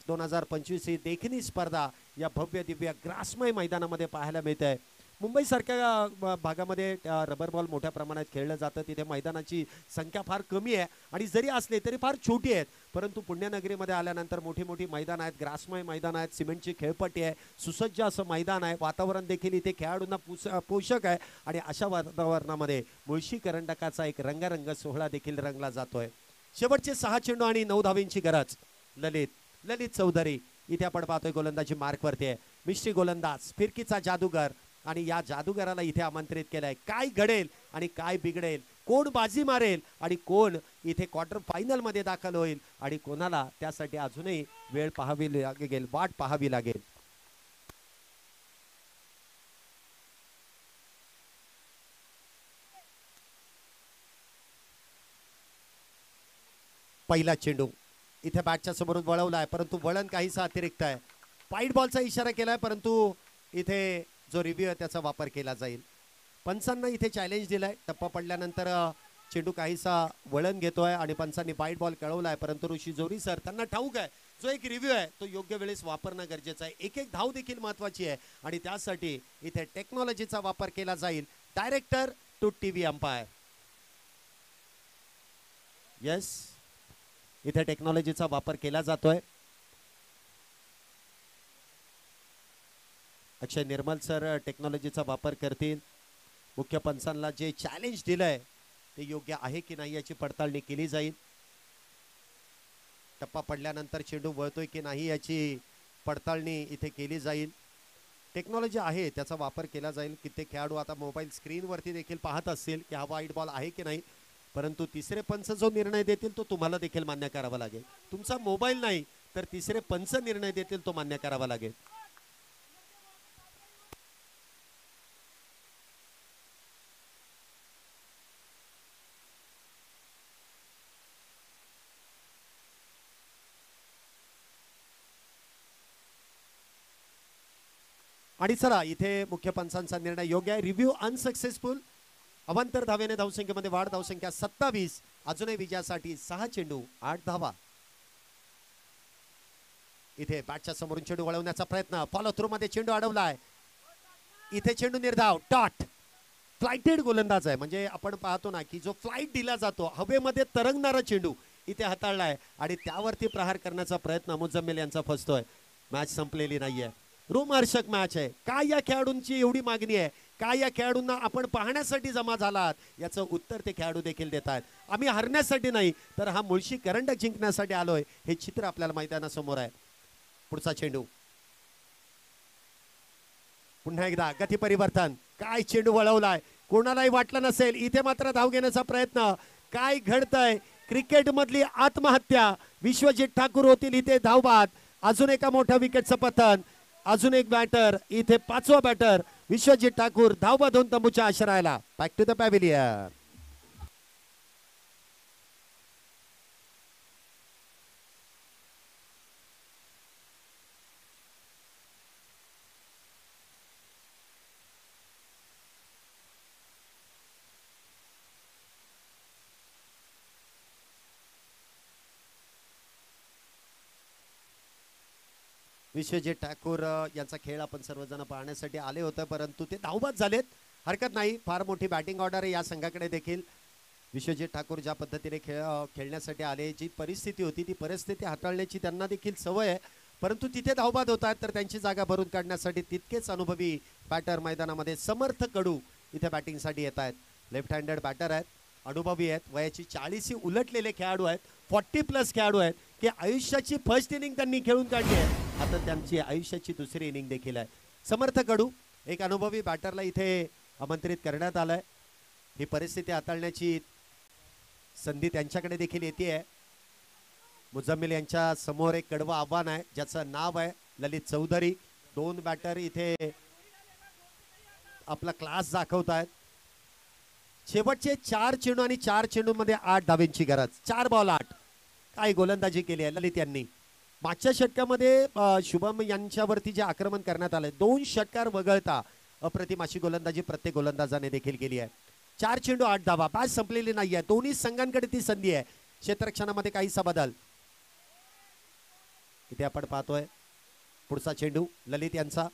2025 ही देखणी स्पर्धा या भव्य दिव्य ग्रासमय मैदानामध्ये पाहायला मिळते आहे। मुंबईसारख्या भागामध्ये रबर बॉल मोठ्या प्रमाणात खेळलं जातं, तिथे मैदानाची संख्या फार कमी आहे आणि जरी असले तरी फार छोटी आहेत, परंतु पुण्यनगरीमध्ये आल्यानंतर मोठी मोठी मैदान आहेत, ग्रासमय मैदान आहेत, सिमेंटची खेळपट्टी आहे, सुसज्ज असं मैदान आहे, वातावरण देखील इथे खेळाडूंना पोषक आहे आणि अशा वातावरणामध्ये मुळशी करंडकाचा एक रंगारंग सोहळा देखील रंगला जातोय। शेवटचे 6 चेंडू आणि 9 धावांची गरज। ललित चौधरी इथे आपण पाहतोय गोलंदाजी मार्क वरती आहे, मिस्ट्री गोलंदाज, फिरकीचा जादूगर आणि या जादूगराला इथे आमंत्रित केलंय। काय घडेल आणि काय बिघडेल, कोण बाजी मारेल आणि कोण इथे क्वार्टर फायनल मध्ये दाखल होईल आणि कोणाला त्यासाठी अजूनही वेळ पाहावी लागेल, वाट पाहावी लागेल। पहिला चेंडू इथे बॅटच्या समोरून वळवलाय, परंतु वळण काहीसा अतिरिक्त आहे। वाईट बॉलचा इशारा केलाय, परंतु इथे जो रिव्ह्यू आहे त्याचा वापर केला जाईल। पंचांना इथे चॅलेंज दिलाय, टप्पा पडल्यानंतर चेंडू काहीसा वळण घेतोय आणि पंचांनी वाईट बॉल कळवलाय, परंतु ऋषी जोरी सर त्यांना ठाऊक आहे जो एक रिव्ह्यू आहे तो योग्य वेळेस वापरणं गरजेचं आहे। एक एक धाव देखील महत्वाची आहे आणि त्यासाठी इथे टेक्नॉलॉजीचा वापर केला जाईल। Director to TV umpire, yes, इथे टेक्नॉलॉजीचा वापर केला जातोय। अक्षय निर्मल सर टेक्नॉलॉजीचा वापर करतील। मुख्य पंचांना जे चॅलेंज दिलंय ते योग्य आहे की नाही याची पडताळणी केली जाईल। टप्पा पडल्यानंतर चेंडू वळतोय की नाही याची पडताळणी इथे केली जाईल। टेक्नॉलॉजी आहे त्याचा वापर केला जाईल। कित्येक खेळाडू आता मोबाईल स्क्रीनवरती देखील पाहत असतील की हा वाईट बॉल आहे की नाही, परंतु तिसरे पंच जो निर्णय देतील तो तुम्हाला देखील मान्य करावा लागेल। तुमचा मोबाईल नाही तर तिसरे पंच निर्णय देतील तो मान्य करावा लागेल। आणि चला इथे मुख्य पंचांचा निर्णय योग्य आहे। Review unsuccessful. अवांतर धावेने धावसंख्येमध्ये वाढ, धावसंख्या 27। अजूनही विजयासाठी 6 चेंडू 8 धावा। इथे बॅटच्या समोरून चेंडू वळवण्याचा प्रयत्न, फॉलो थ्रू मध्ये चेंडू अडवलाय। इथे चेंडू निर्धाव, डॉट, फ्लाइटेड गोलंदाज आहे, म्हणजे आपण पाहतो ना की जो फ्लाइट दिला जातो हवेमध्ये तरंगणारा चेंडू इथे हाताळलाय आणि त्यावरती प्रहार करण्याचा प्रयत्न मुजम्मिल यांचा फसतोय। मॅच संपलेली नाहीये, रोमहर्षक मॅच आहे। काय या खेळाडूंची एवढी मागणी आहे, काय या खेळाडूंना आपण पाहण्यासाठी जमा झालात याचं उत्तर ते खेळाडू देखील देत आहेत। आम्ही हरण्यासाठी नाही तर हा मुळशी करंडक जिंकण्यासाठी आलोय हे चित्र आपल्याला मैदानासमोर आहे। पुढचा चेंडू, पुन्हा एकदा गती परिवर्तन, काय चेंडू वळवलाय, कोणालाही वाटलं नसेल। इथे मात्र धाव घेण्याचा प्रयत्न, काय घडतंय, क्रिकेट मधली आत्महत्या, विश्वजित ठाकूर होतील इथे धावबाद। अजून एका मोठ्या विकेटचं पतन, अजून एक बॅटर, इथे 5वा बॅटर विश्वजित ठाकूर धावबाद होऊन तंबूच्या आश्रयाला। Back to the pavilion. Vishwajit Thakur यांचा खेळ आपण सर्वजण पाहण्यासाठी आले होते, परंतु ते धावबाद झालेत। हरकत नाही, फार मोठी बॅटिंग ऑर्डर आहे या संघाकडे देखील। विश्वजित ठाकूर ज्या पद्धतीने खेळण्यासाठी आले, जी परिस्थिती होती ती परिस्थिती हाताळण्याची त्यांना देखील सवय आहे, परंतु तिथे धावबाद होत आहेत तर त्यांची जागा भरून काढण्यासाठी तितकेच अनुभवी बॅटर मैदानामध्ये समर्थ कडू इथे बॅटिंगसाठी येत आहेत। लेफ्ट हँडेड बॅटर आहेत, अनुभवी आहेत, वयाची 40 उलटलेले खेळाडू आहेत, 40+ खेळाडू आहेत की आयुष्याची फर्स्ट इनिंग त्यांनी खेळून काढली आहे, आता त्यांची आयुष्याची दुसरी इनिंग देखील आहे। समर्थ कडू एक अनुभवी बॅटरला इथे आमंत्रित करण्यात आलंय। ही परिस्थिती हाताळण्याची संधी त्यांच्याकडे देखील येते। मुजम्मिल यांच्या समोर एक कडवं आव्हान आहे ज्याचं नाव आहे ललित चौधरी। 2 बॅटर इथे आपला क्लास दाखवत आहेत। शेवटचे 4 चेंडू आणि 4 चेंडू मध्ये 8 धावेंची गरज। 4 बॉल 8, काय गोलंदाजी केली आहे ललित यांनी। मागच्या षटकामध्ये शुभम यांच्यावरती जे आक्रमण करण्यात आलंय, 2 षटकार वगळता अप्रतिम अशी गोलंदाजी प्रत्येक गोलंदाजाने देखील केली आहे। 4 चेंडू 8 धावा, मॅच संपलेली नाहीये, दोन्ही संघांकडे ती संधी आहे। क्षेत्ररक्षणामध्ये काहीसा बदल, इथे आपण पाहतोय पुढचा चेंडू ललित यांचा,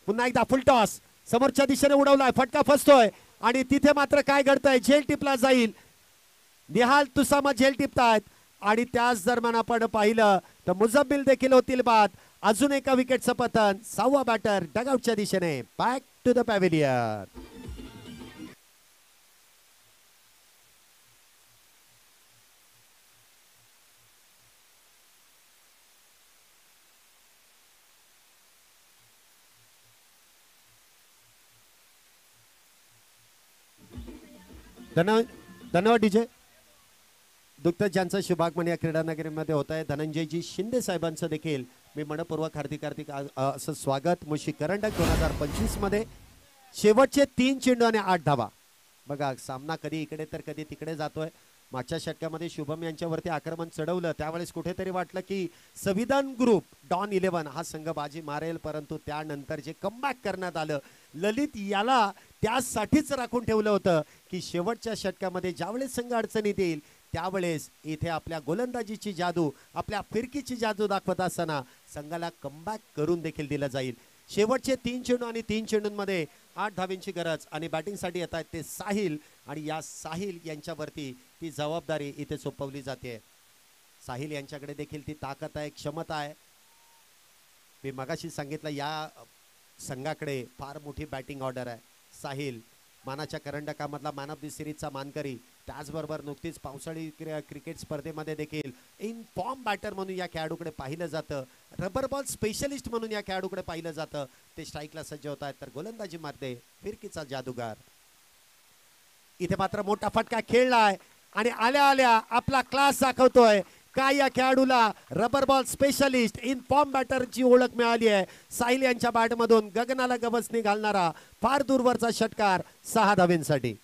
पुन्हा एकदा फुल टॉस समोरच्या दिशेने उडवलाय, फटका फसतोय आणि तिथे मात्र काय घडतंय, झेल टिपला जाईल. निहाल तुसामा झेल टिपतायत आणि त्याच दरम्यान आपण पाहिलं तर मुझम्मिल देखील होतील बाद. अजून एका विकेटचं पतन, 6वा बॅटर डगआउटच्या दिशेने बॅक टू द पॅव्हिलियन. धन्यवाद डीजे. दुग्ध ज्यांचं शुभागमन या क्रीडा नगरीमध्ये होत आहे, धनंजयजी शिंदे साहेबांचं देखील मी मनपूर्वक हार्दिक असं स्वागत. मुशी करंडक 2025 मध्ये शेवटचे 3 चेंडू आणि 8 धावा. बघा सामना कधी इकडे तर कधी तिकडे जातोय. मागच्या षटकामध्ये शुभम यांच्यावरती आक्रमण चढवलं, त्यावेळेस कुठेतरी वाटलं की संविधान ग्रुप डॉन 11 हा संघ बाजी मारेल, परंतु त्यानंतर जे कमबॅक करण्यात आलं, ललित याला त्यासाठीच राखून ठेवलं होतं की शेवटच्या षटकामध्ये ज्यावेळेस संघ अडचणीत येईल त्यावेळेस इथे आपल्या गोलंदाजीची जादू, आपल्या फिरकीची जादू दाखवत असताना संघाला कमबॅक करून देखील दिलं जाईल. शेवटचे 3 चेंडू आणि 3 चेंडूंमध्ये 8 धावेंची गरज आणि बॅटिंगसाठी येत आहेत ते साहिल, आणि या साहिल यांच्यावरती ती जबाबदारी इथे सोपवली जाते. साहिल यांच्याकडे देखील ती ताकद आहे, क्षमता आहे. मी मगाशी सांगितलं या संघाकडे फार मोठी बॅटिंग ऑर्डर आहे. साहिल मानाच्या करंडकामधला मॅन ऑफ द सिरीजचा मानकरी, त्याचबरोबर नुकतीच पावसाळी क्रिकेट स्पर्धेमध्ये देखील इन फॉर्म बॅटर म्हणून या खेळाडूकडे पाहिलं जातं. रबर बॉल स्पेशलिस्ट म्हणून या खेळाडूकडे पाहिलं जातं. ते स्ट्राईकला सज्ज होत आहेत, तर गोलंदाजी मारते फिरकीचा जादूगार. इथे मात्र मोठा फटका खेळलाय आणि आल्या आल्या आपला क्लास दाखवतोय. काय या खेळाडूला rubber ball specialist in form बॅटरची ओळख मिळाली आहे. साहिल यांच्या बॅटमधून गगनाला गवसणी घालणारा फार दूरवरचा षटकार 6 धावेंसाठी.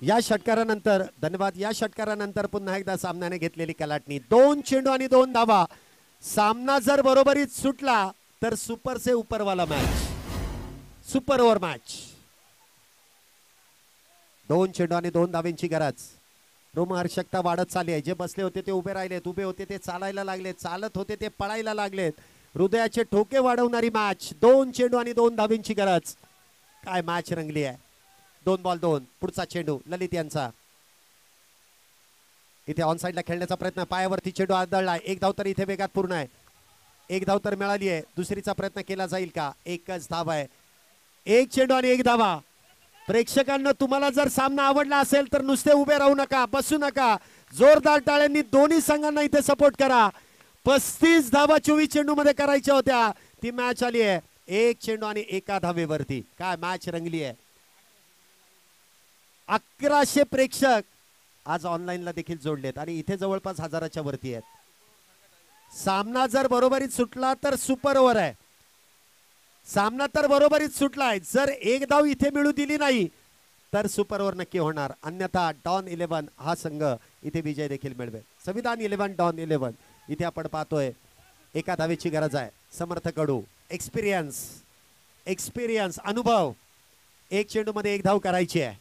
या षटकारानंतर धन्यवाद. या षटकारानंतर पुन्हा एकदा सामन्याने घेतलेली कलाटणी, 2 चेंडू आणि 2 धावा. सामना जर बरोबरीत सुटला तर सुपर से ऊपर वाला मॅच, सुपर ओव्हर मॅच. 2 चेंडू आणि 2 धावेंची गरज. रोमहर्षकता वाढत चालली आहे. जे बसले होते ते उभे राहिलेत, उभे होते ते चालायला लागलेत, चालत होते ते पळायला लागलेत. हृदयाचे ठोके वाढवणारी मॅच. 2 चेंडू आणि 2 धावेंची गरज. काय मॅच रंगली आहे. 2 बॉल 2. पुढचा चेंडू ललित यांचा. इथे ऑन साइडला खेळण्याचा प्रयत्न, पायावरती चेंडू आदळलाय. 1 धाव तर इथे वेगात पूर्ण आहे. 1 धाव तर मिळाली आहे. दुसरीचा प्रयत्न केला जाईल का? 1च धाव आहे. 1 चेंडू आणि 1 धावा. प्रेक्षकांना तुम्हाला जर सामना आवडला असेल तर नुसते उभे राहू नका, बसू नका. जोरदार टाळ्यांनी दोन्ही संघांना इथे सपोर्ट करा. 35 धावा 24 चेंडू मध्ये करायच्या होत्या. ती मॅच आली आहे 1 चेंडू आणि 1 धावेवरती. काय मॅच रंगली आहे. 1100 प्रेक्षक आज ऑनलाईनला देखील जोडलेत आणि इथे जवळपास 1000च्या वरती आहेत. सामना जर बरोबरीत सुटला तर सुपर ओव्हर आहे. सामना तर बरोबरीत सुटलाय. जर 1 धाव इथे मिळू दिली नाही तर सुपर ओव्हर नक्की होणार. अन्यथा डॉन 11 हा संघ इथे विजय देखील मिळवेल. संविधान 11 डॉन 11. इथे आपण पाहतोय 1 धावेची गरज आहे. समर्थ कडू, एक्सपिरियन्स अनुभव. 1 चेंडू मध्ये 1 धाव करायची आहे.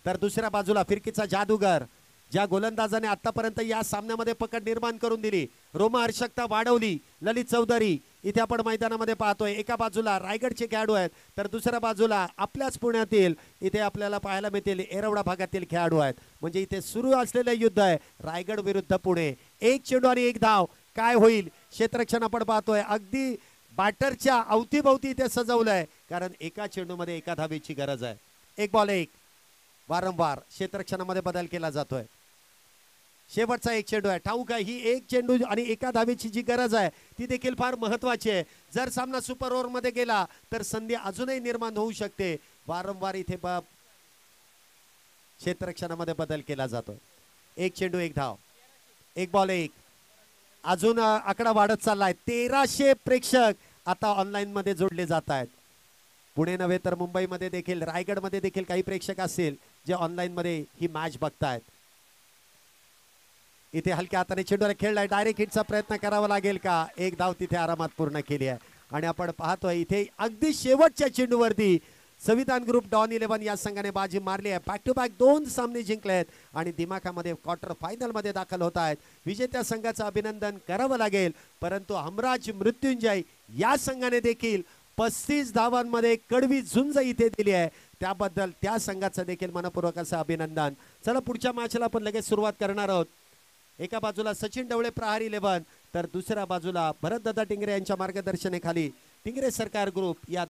तर दुसऱ्या बाजूला फिरकीचा जादूगर, ज्या गोलंदाजाने आतापर्यंत या सामन्यामध्ये पकड निर्माण करून दिली, रोमहर्षकता वाढवली, ललित चौधरी. इथे आपण मैदानामध्ये पाहतोय एका बाजूला रायगडचे खेळाडू आहेत, तर दुसऱ्या बाजूला आपल्याच पुण्यातील इथे आपल्याला पाहायला मिळतील एरवडा भागातील खेळाडू आहेत. म्हणजे इथे सुरू असलेलं युद्ध आहे रायगड विरुद्ध पुणे. 1 चेंडू आणि 1 धाव. काय होईल क्षेत्ररक्षण आपण पाहतोय अगदी बॅटरच्या अवतीभवती इथे सजवलंय, कारण एका चेंडूमध्ये 1 धावेची गरज आहे. 1 बॉल 1. वारंवार क्षेत्ररक्षणामध्ये बदल केला जातोय. शेवटचा 1 चेंडू आहे. ठाऊक आहे ही 1 चेंडू आणि 1 धावेची जी गरज आहे ती देखील फार महत्वाची आहे. जर सामना सुपर ओव्हर मध्ये गेला तर संधी अजूनही निर्माण होऊ शकते. वारंवार इथे क्षेत्ररक्षणामध्ये बदल केला जातोय. 1 चेंडू 1 धाव. 1 बॉल 1. अजून आकडा वाढत चाललाय. 1300 प्रेक्षक आता ऑनलाईन मध्ये जोडले जात आहेत. पुणे नव्हे तर मुंबईमध्ये देखील, रायगडमध्ये देखील काही प्रेक्षक असतील जे ऑनलाईन मध्ये ही मॅच बघतायत. इथे हलक्या हाताने चेंडूला खेळलाय. डायरेक्ट हिटचा प्रयत्न करावा लागेल का? 1 धाव तिथे आरामात पूर्ण केली आहे. आणि आपण पाहतोय इथे अगदी शेवटच्या चेंडूवरती संविधान ग्रुप डॉन 11 या संघाने बाजी मारली आहे. बॅक टू बॅक 2 सामने जिंकले आहेत आणि दिमाखामध्ये क्वार्टर फायनल मध्ये दाखल होत आहेत. विजेत्या संघाचं अभिनंदन करावं लागेल, परंतु हमराज मृत्युंजय या संघाने देखील 35 धावांमध्ये कडवी झुंज इथे दिली आहे. त्याबद्दल त्या संघाचं देखील मनपूर्वक असं अभिनंदन. चला पुढच्या मॅचला आपण लगेच सुरुवात करणार आहोत. एका बाजूला सचिन ढवळे प्रहारी 11 तर दुसऱ्या बाजूला भरतदादा टिंगरे यांच्या मार्गदर्शनाखाली टिंगरे सरकार ग्रुप या